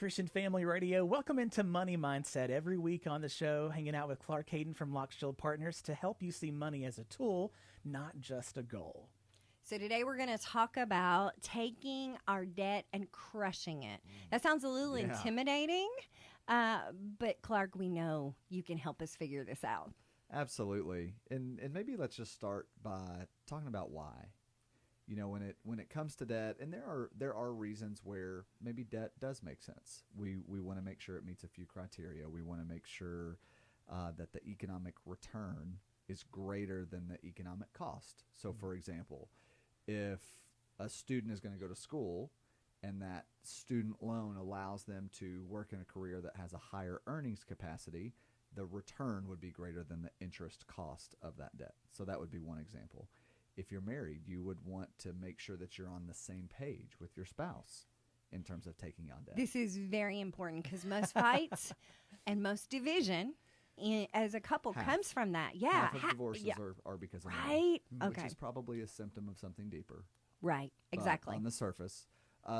Christian Family Radio. Welcome into Money Mindset. Every week on the show, hanging out with Clark Hayden from Lock Shield Partners to help you see money as a tool, not just a goal. So today we're going to talk about taking our debt and crushing it. That sounds a little intimidating, but Clark, we know you can help us figure this out. Absolutely. And maybe let's just start by talking about why. You know, when it comes to debt, and there are reasons where maybe debt does make sense. We want to make sure it meets a few criteria. We want to make sure that the economic return is greater than the economic cost. So, for example, if a student is going to go to school and that student loan allows them to work in a career that has a higher earnings capacity, the return would be greater than the interest cost of that debt. So that would be one example. If you're married, you would want to make sure that you're on the same page with your spouse in terms of taking on debt. This is very important because most fights and most division as a couple comes from that. Yeah. Half of divorces are because of right? money, Okay. which is probably a symptom of something deeper. Right. Exactly. On the surface.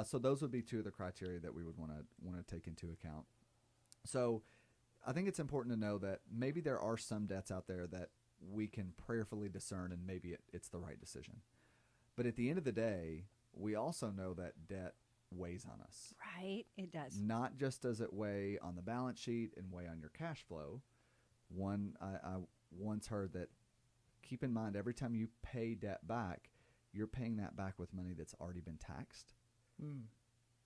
So those would be two of the criteria that we would want to take into account. So I think it's important to know that maybe there are some debts out there that we can prayerfully discern, and maybe it's the right decision. But at the end of the day, we also know that debt weighs on us. Right. It does. Not just does it weigh on the balance sheet and weigh on your cash flow. I once heard that, keep in mind, every time you pay debt back, you're paying that back with money that's already been taxed. Mm.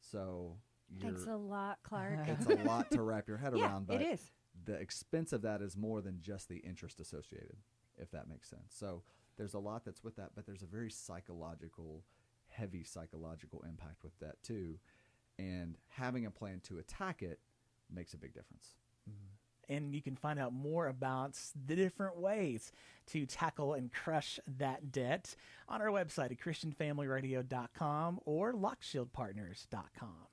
So Thanks a lot, Clark. it's a lot to wrap your head around. But it is. the expense of that is more than just the interest associated, if that makes sense. So there's a lot that's with that, but there's a very heavy psychological impact with that too. And having a plan to attack it makes a big difference. Mm. And you can find out more about the different ways to tackle and crush that debt on our website at ChristianFamilyRadio.com or LockShieldPartners.com.